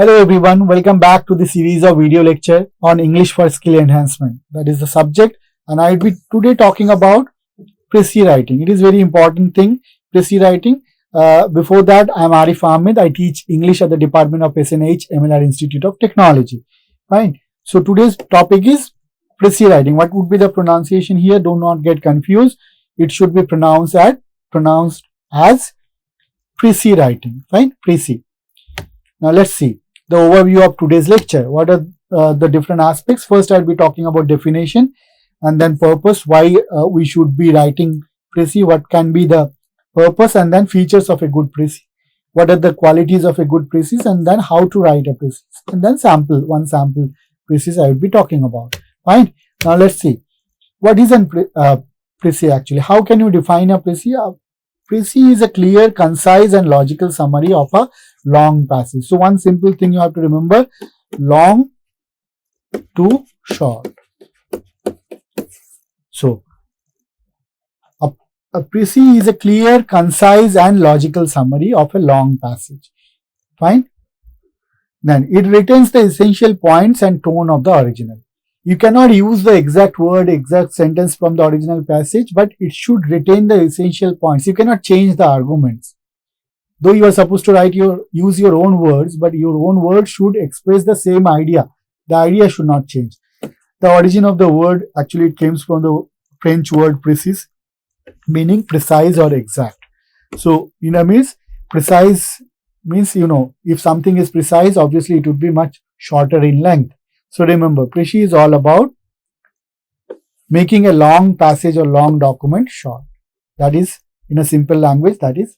Hello everyone, welcome back to the series of video lecture on English for skill enhancement. That is the subject, and I will be today talking about Precis writing. It is very important thing, Precis writing. Before that, I am Arif Ahammed. I teach English at the Department of SNH, MLR Institute of Technology. Fine. So today's topic is Precis writing. What would be the pronunciation here? Do not get confused. It should be pronounced as Precis writing. Fine, Precis. Now let's see the overview of today's lecture. What are the different aspects? First, I'll be talking about definition and then purpose, why we should be writing Precis, what can be the purpose, and then features of a good Precis. What are the qualities of a good Precis, and then how to write a Precis, and then one sample Precis I will be talking about. Fine. Now let's see. What is a Precis actually? How can you define a Precis? Precis is a clear, concise and logical summary of a long passage. So one simple thing you have to remember, long to short. So a Precis is a clear, concise and logical summary of a long passage. Fine. Then it retains the essential points and tone of the original. You cannot use the exact word, exact sentence from the original passage, but it should retain the essential points. You cannot change the arguments. Though you are supposed to use your own words, but your own words should express the same idea. The idea should not change. The origin of the word, actually it comes from the French word précis, meaning precise or exact. So, means precise means, if something is precise, obviously it would be much shorter in length. So remember, Precis is all about making a long passage or long document short. That is, in a simple language, that is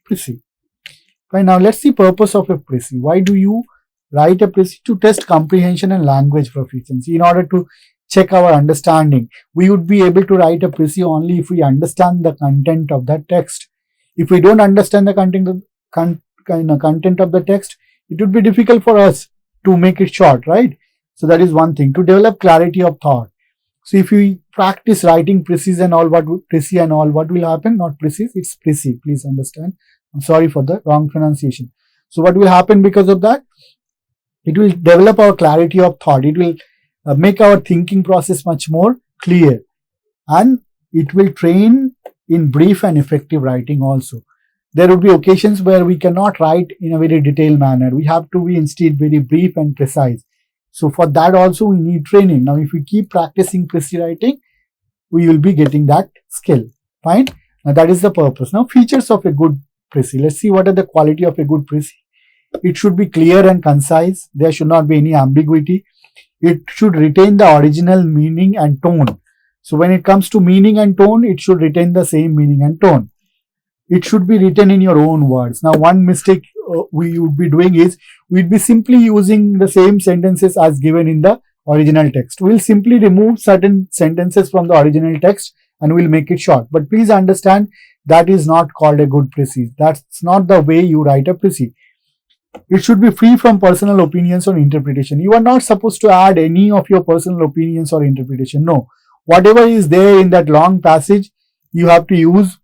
Precis. Right, now let's see purpose of a Precis. Why do you write a Precis? To test comprehension and language proficiency. In order to check our understanding, we would be able to write a Precis only if we understand the content of that text. If we don't understand the content of the text, it would be difficult for us to make it short, right? So that is one thing. To develop clarity of thought. So if we practice writing Precis and all, what will happen? Not Precis, it's Precis. Please understand. I'm sorry for the wrong pronunciation. So what will happen because of that? It will develop our clarity of thought. It will make our thinking process much more clear. And it will train in brief and effective writing also. There will be occasions where we cannot write in a very detailed manner. We have to be instead very brief and precise. So for that also we need training. Now if we keep practicing Precis writing, we will be getting that skill. Fine. Now that is the purpose. Now features of a good Precis. Let's see what are the quality of a good Precis. It should be clear and concise. There should not be any ambiguity. It should retain the original meaning and tone. So when it comes to meaning and tone, it should retain the same meaning and tone. It should be written in your own words. Now one mistake we would be doing is, we'd be simply using the same sentences as given in the original text. We'll simply remove certain sentences from the original text and we'll make it short. But please understand, that is not called a good Precis. That's not the way you write a Precis. It should be free from personal opinions or interpretation. You are not supposed to add any of your personal opinions or interpretation. No. Whatever is there in that long passage, you have to use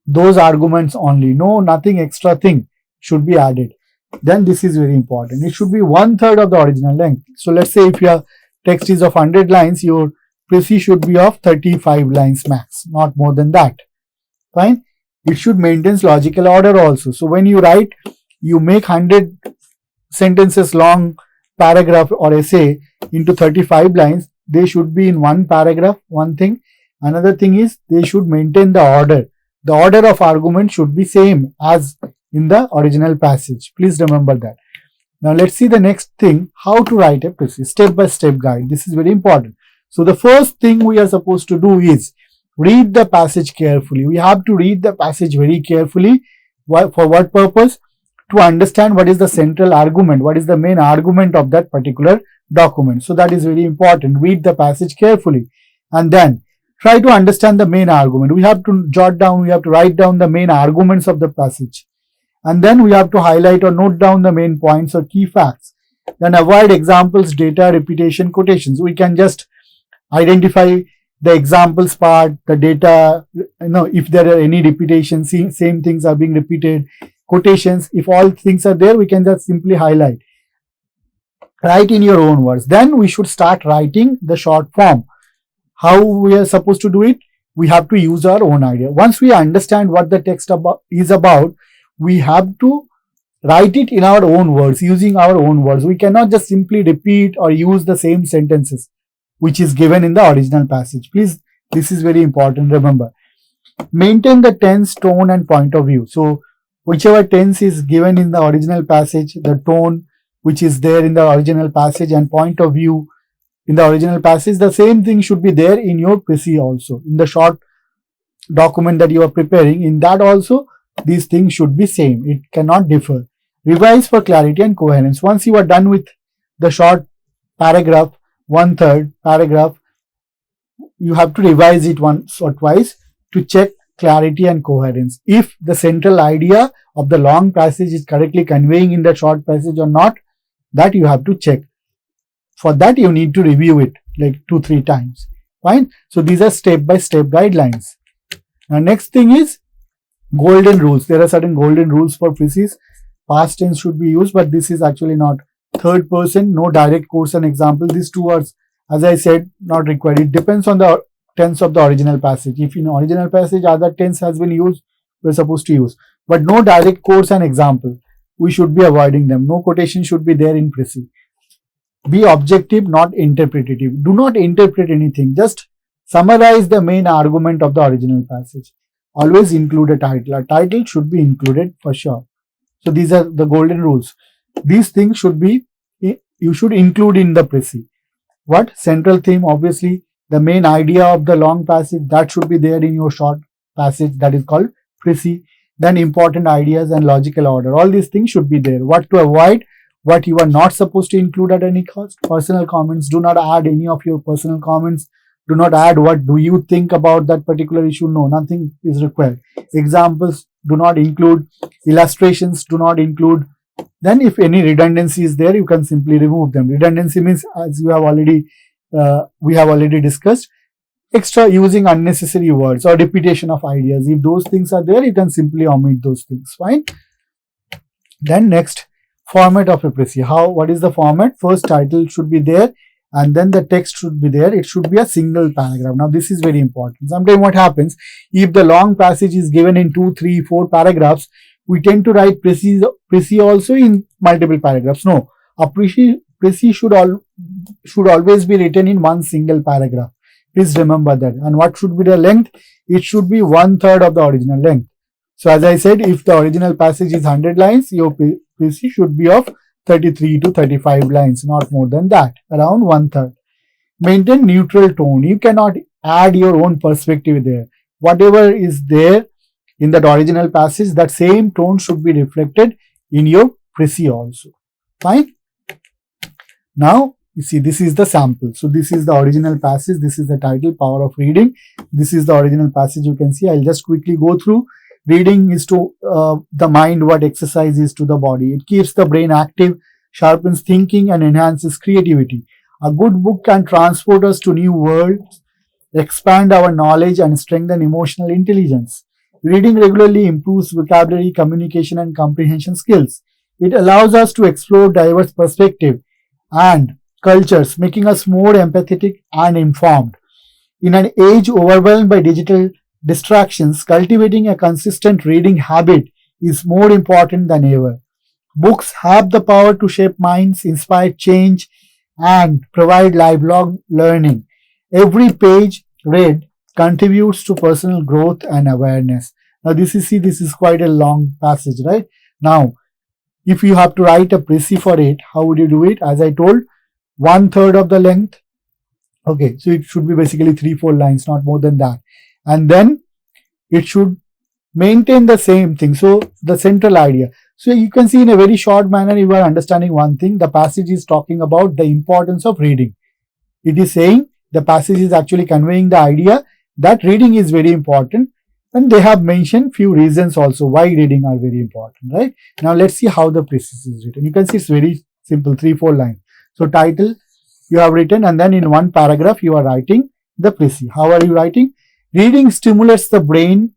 those arguments only. No, nothing extra thing should be added. Then this is very important. It should be 1/3 of the original length. So let's say if your text is of 100 lines, your Precis should be of 35 lines max, not more than that. Fine. It should maintain logical order also. So when you write, you make 100 sentences long paragraph or essay into 35 lines. They should be in one paragraph, one thing. Another thing is, they should maintain the order. The order of argument should be same as in the original passage. Please remember that. Now let's see the next thing, how to write a Precis, step-by-step guide. This is very important. So the first thing we are supposed to do is read the passage carefully. We have to read the passage very carefully. For what purpose? To understand what is the central argument, what is the main argument of that particular document. So that is very important. Read the passage carefully and then try to understand the main argument. We have to write down the main arguments of the passage. And then we have to highlight or note down the main points or key facts. Then avoid examples, data, repetition, quotations. We can just identify the examples part, the data, if there are any repetitions, same things are being repeated, quotations, if all things are there, we can just simply highlight. Write in your own words. Then we should start writing the short form. How we are supposed to do it? We have to use our own idea. Once we understand what the text is about, we have to write it in our own words, using our own words. We cannot just simply repeat or use the same sentences which is given in the original passage. Please, this is very important. Remember, maintain the tense, tone, and point of view. So, whichever tense is given in the original passage, the tone which is there in the original passage, and point of view in the original passage, the same thing should be there in your Precis also. In the short document that you are preparing, in that also, these things should be same. It cannot differ. Revise for clarity and coherence. Once you are done with the short paragraph, 1/3 paragraph, you have to revise it once or twice to check clarity and coherence. If the central idea of the long passage is correctly conveying in the short passage or not, that you have to check. For that, you need to review it like 2-3 times. Fine. So these are step-by-step guidelines. Now, next thing is golden rules. There are certain golden rules for Precis. Past tense should be used, but this is actually not. Third person, no direct course and example. These two words, as I said, not required. It depends on the tense of the original passage. If in original passage other tense has been used, we're supposed to use. But no direct course and example. We should be avoiding them. No quotation should be there in Precis. Be objective, not interpretative. Do not interpret anything. Just summarize the main argument of the original passage. Always include a title. A title should be included for sure. So these are the golden rules. These things should be, you should include in the Precis. What? Central theme, obviously, the main idea of the long passage, that should be there in your short passage, that is called Precis. Then important ideas and logical order. All these things should be there. What to avoid, what you are not supposed to include at any cost. Personal comments. Do not add any of your personal comments. Do not add what do you think about that particular issue. No, nothing is required. Examples do not include. Illustrations do not include. Then if any redundancy is there, you can simply remove them. Redundancy means, as you have already, we have already discussed, extra using unnecessary words or repetition of ideas. If those things are there, you can simply omit those things. Fine. Then next, format of a Precis. What is the format? First, title should be there, and then the text should be there. It should be a single paragraph. Now, this is very important. Sometimes what happens, if the long passage is given in 2, 3, 4 paragraphs, we tend to write Precis also in multiple paragraphs. No, a Precis should always be written in one single paragraph. Please remember that. And what should be the length? It should be 1/3 of the original length. So as I said, if the original passage is 100 lines, your Precis should be of 33 to 35 lines, not more than that, around 1/3. Maintain neutral tone. You cannot add your own perspective there. Whatever is there in that original passage, that same tone should be reflected in your Precis also. Fine. Now, you see, this is the sample. So this is the original passage. This is the title, Power of Reading. This is the original passage. You can see. I'll just quickly go through. Reading is to the mind what exercise is to the body. It keeps the brain active, sharpens thinking, and enhances creativity. A good book can transport us to new worlds, expand our knowledge, and strengthen emotional intelligence. Reading regularly improves vocabulary, communication, and comprehension skills. It allows us to explore diverse perspectives and cultures, making us more empathetic and informed. In an age overwhelmed by digital distractions, cultivating a consistent reading habit is more important than ever. Books have the power to shape minds, inspire change, and provide lifelong learning. Every page read contributes to personal growth and awareness. Now this is quite a long passage, right? Now, if you have to write a Precis for it, how would you do it? As I told, 1/3 of the length. Okay, so it should be basically 3-4 lines, not more than that. And then it should maintain the same thing. So the central idea. So you can see in a very short manner, you are understanding one thing. The passage is talking about the importance of reading. It is saying the passage is actually conveying the idea that reading is very important. And they have mentioned few reasons also why reading are very important, right? Now let's see how the Precis is written. You can see it's very simple, 3-4 lines. So title you have written, and then in one paragraph you are writing the Precis. How are you writing? Reading stimulates the brain,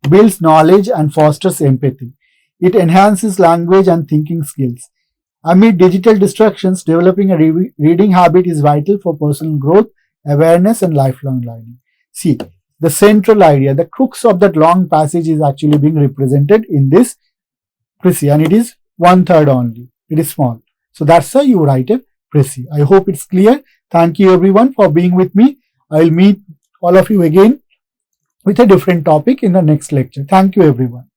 builds knowledge, and fosters empathy. It enhances language and thinking skills. Amid digital distractions, developing a reading habit is vital for personal growth, awareness, and lifelong learning. See, the central idea, the crux of that long passage is actually being represented in this Precis, and it is 1/3 only. It is small. So that's why you write a Precis. I hope it's clear. Thank you everyone for being with me. I'll meet all of you again with a different topic in the next lecture. Thank you everyone.